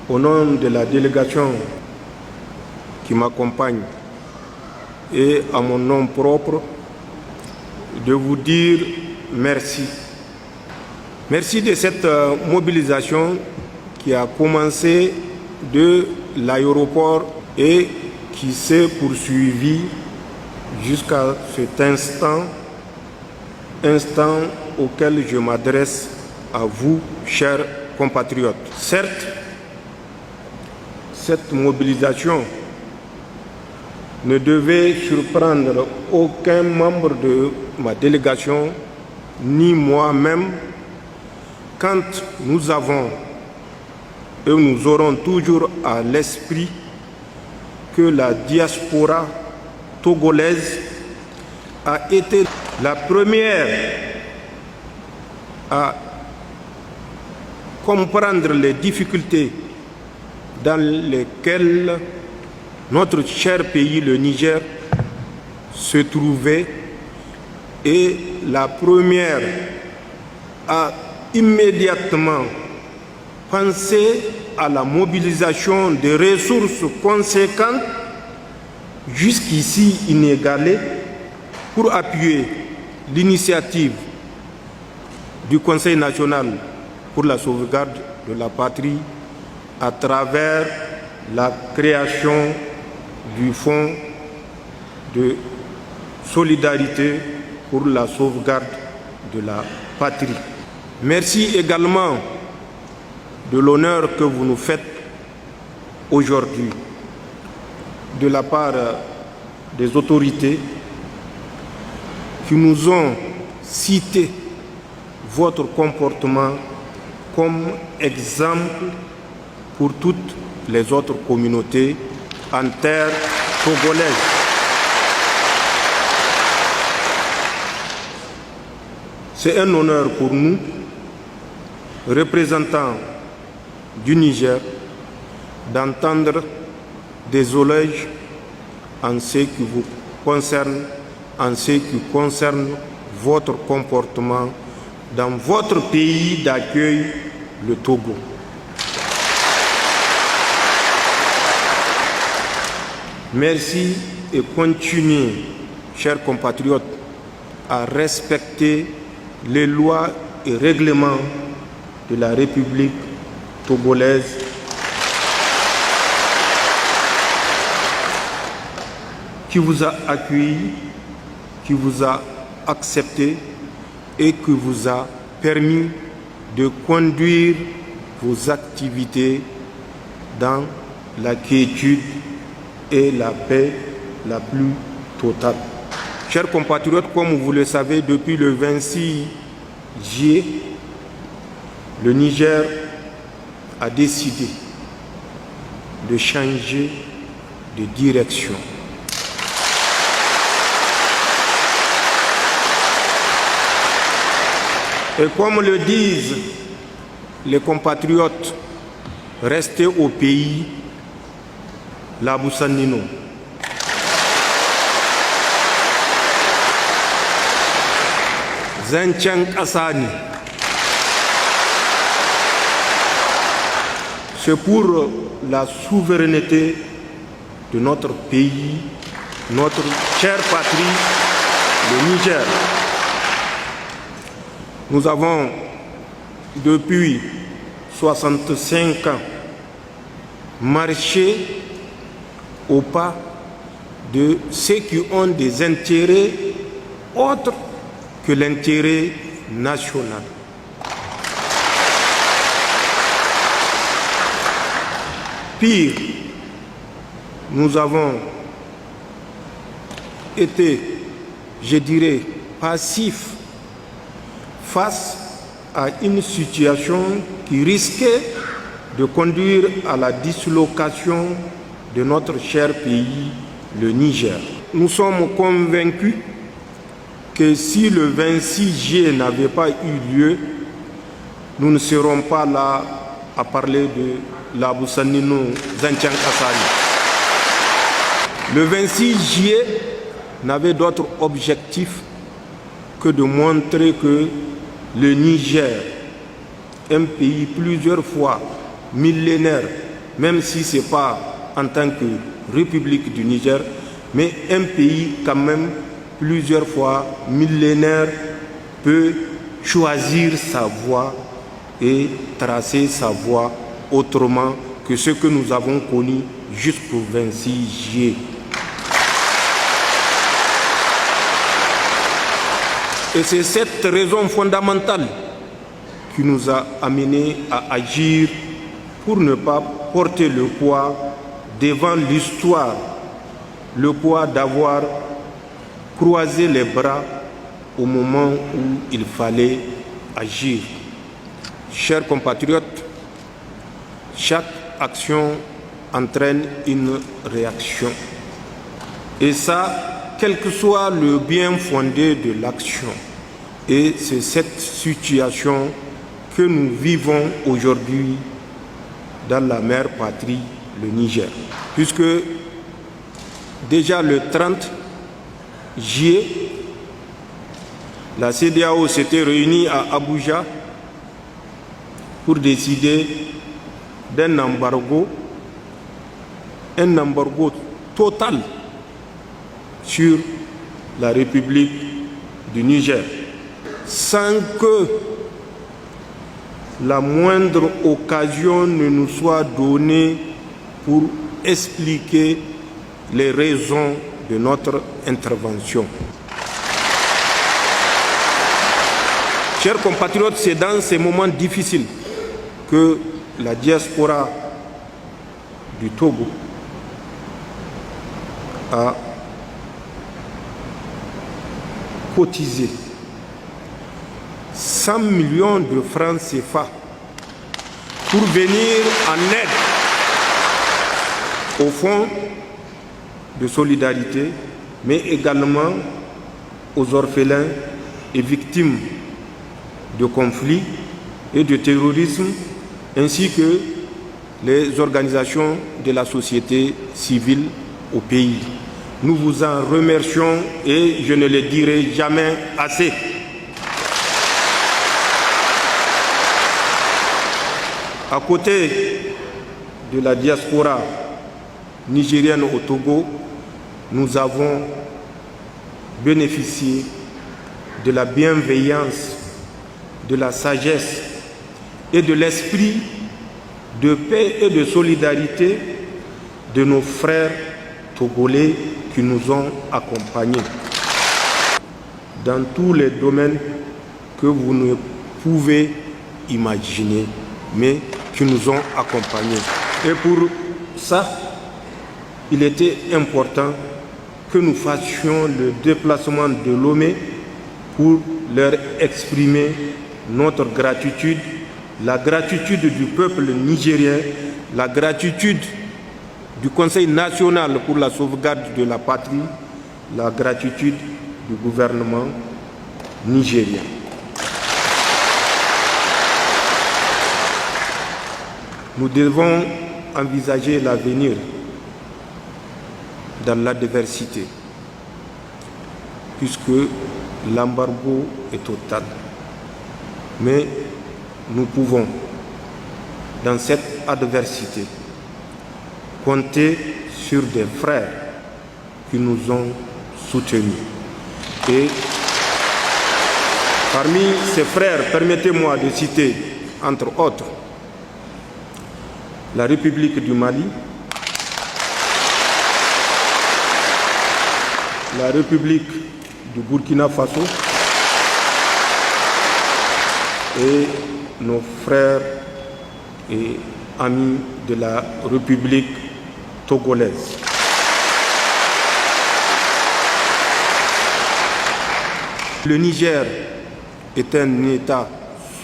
au nom de la délégation qui m'accompagne et à mon nom propre, de vous dire merci. Merci de cette mobilisation qui a commencé de l'aéroport et qui s'est poursuivie jusqu'à cet instant auquel je m'adresse à vous, chers compatriotes. Certes, cette mobilisation ne devait surprendre aucun membre de ma délégation, ni moi-même, quand nous avons et nous aurons toujours à l'esprit que la diaspora togolaise a été la première à comprendre les difficultés dans lesquelles notre cher pays, le Niger, se trouvait, et la première à immédiatement penser à la mobilisation de ressources conséquentes, jusqu'ici inégalées, pour appuyer l'initiative du Conseil national pour la sauvegarde de la patrie à travers la création du Fonds de solidarité pour la sauvegarde de la patrie. Merci également de l'honneur que vous nous faites aujourd'hui de la part des autorités qui nous ont cité votre comportement comme exemple pour toutes les autres communautés en terre togolaise. C'est un honneur pour nous, représentants du Niger, d'entendre des éloges en ce qui vous concerne, en ce qui concerne votre comportement dans votre pays d'accueil, le Togo. Merci et continuez, chers compatriotes, à respecter les lois et règlements de la République togolaise qui vous a accueilli, qui vous a accepté et qui vous a permis de conduire vos activités dans la quiétude et la paix la plus totale. Chers compatriotes, comme vous le savez, depuis le 26 juillet, le Niger a décidé de changer de direction. Et comme le disent les compatriotes restés au pays, la Boussannino. Zanchan Kasani. C'est pour la souveraineté de notre pays, notre chère patrie, le Niger. Nous avons, depuis 65 ans, marché au pas de ceux qui ont des intérêts autres que l'intérêt national. Pire, nous avons été, je dirais, passifs face à une situation qui risquait de conduire à la dislocation de notre cher pays, le Niger. Nous sommes convaincus que si le 26 juillet n'avait pas eu lieu, nous ne serons pas là à parler de la Boussannino Zanchan Kasani. Le 26 juillet n'avait d'autre objectif que de montrer que le Niger, un pays plusieurs fois millénaire, même si ce n'est pas en tant que République du Niger, mais un pays quand même plusieurs fois millénaire peut choisir sa voie et tracer sa voie autrement que ce que nous avons connu jusqu'au 26 juillet. Et c'est cette raison fondamentale qui nous a amenés à agir pour ne pas porter le poids devant l'histoire, le poids d'avoir croisé les bras au moment où il fallait agir. Chers compatriotes, chaque action entraîne une réaction. Et ça, quel que soit le bien fondé de l'action. Et c'est cette situation que nous vivons aujourd'hui dans la mère patrie, le Niger. Puisque déjà le 30 juillet, la CEDEAO s'était réunie à Abuja pour décider d'un embargo total sur la République du Niger, sans que la moindre occasion ne nous soit donnée pour expliquer les raisons de notre intervention. Chers compatriotes, c'est dans ces moments difficiles que la diaspora du Togo a cotisé 100 millions de francs CFA pour venir en aide au fonds de solidarité, mais également aux orphelins et victimes de conflits et de terrorisme, ainsi que les organisations de la société civile au pays. Nous vous en remercions et je ne le dirai jamais assez. À côté de la diaspora nigérienne au Togo, nous avons bénéficié de la bienveillance, de la sagesse et de l'esprit de paix et de solidarité de nos frères togolais qui nous ont accompagnés dans tous les domaines que vous ne pouvez imaginer, mais qui nous ont accompagnés. Et pour ça, il était important que nous fassions le déplacement de Lomé pour leur exprimer notre gratitude, la gratitude du peuple nigérien, la gratitude du Conseil national pour la sauvegarde de la patrie, la gratitude du gouvernement nigérien. Nous devons envisager l'avenir dans l'adversité, puisque l'embargo est total. Mais nous pouvons, dans cette adversité, compter sur des frères qui nous ont soutenus. Et parmi ces frères, permettez-moi de citer, entre autres, la République du Mali, la République du Burkina Faso et nos frères et amis de la République togolaise. Le Niger est un État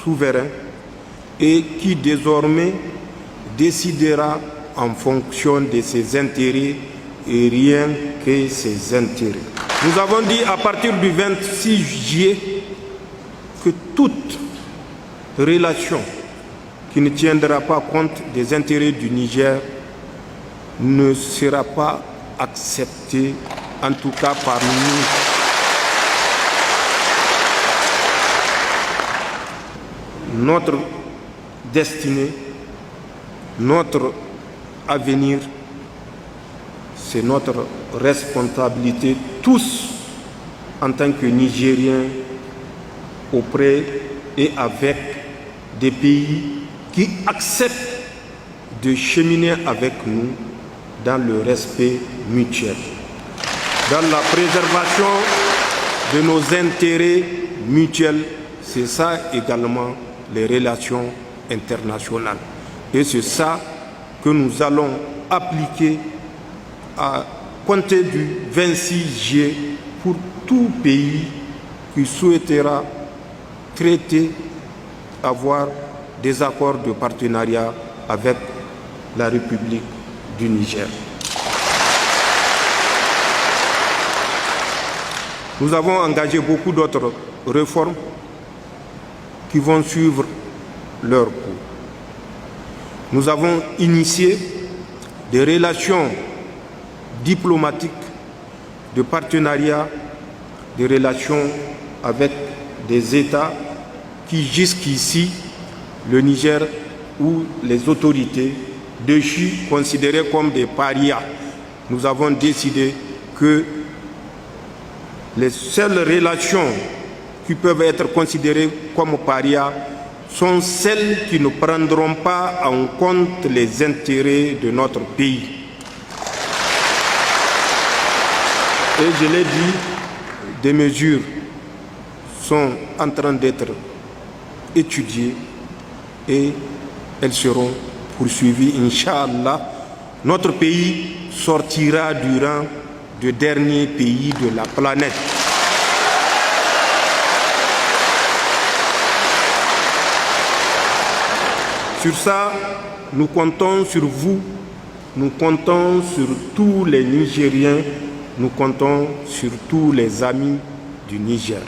souverain et qui désormais décidera en fonction de ses intérêts et rien que ses intérêts. Nous avons dit à partir du 26 juillet que toute relation qui ne tiendra pas compte des intérêts du Niger ne sera pas acceptée, en tout cas par nous. Notre destinée, notre à venir, c'est notre responsabilité tous en tant que Nigériens auprès et avec des pays qui acceptent de cheminer avec nous dans le respect mutuel, dans la préservation de nos intérêts mutuels. C'est ça également les relations internationales. Et c'est ça que nous allons appliquer à compter du 26 juillet pour tout pays qui souhaitera traiter, avoir des accords de partenariat avec la République du Niger. Nous avons engagé beaucoup d'autres réformes qui vont suivre leur cours. Nous avons initié des relations diplomatiques, de partenariat, des relations avec des États qui jusqu'ici, le Niger ou les autorités dessus considérés comme des parias. Nous avons décidé que les seules relations qui peuvent être considérées comme parias sont celles qui ne prendront pas en compte les intérêts de notre pays. Et je l'ai dit, des mesures sont en train d'être étudiées et elles seront poursuivies, Inch'Allah. Notre pays sortira du rang de dernier pays de la planète. Sur ça, nous comptons sur vous, nous comptons sur tous les Nigériens, nous comptons sur tous les amis du Niger.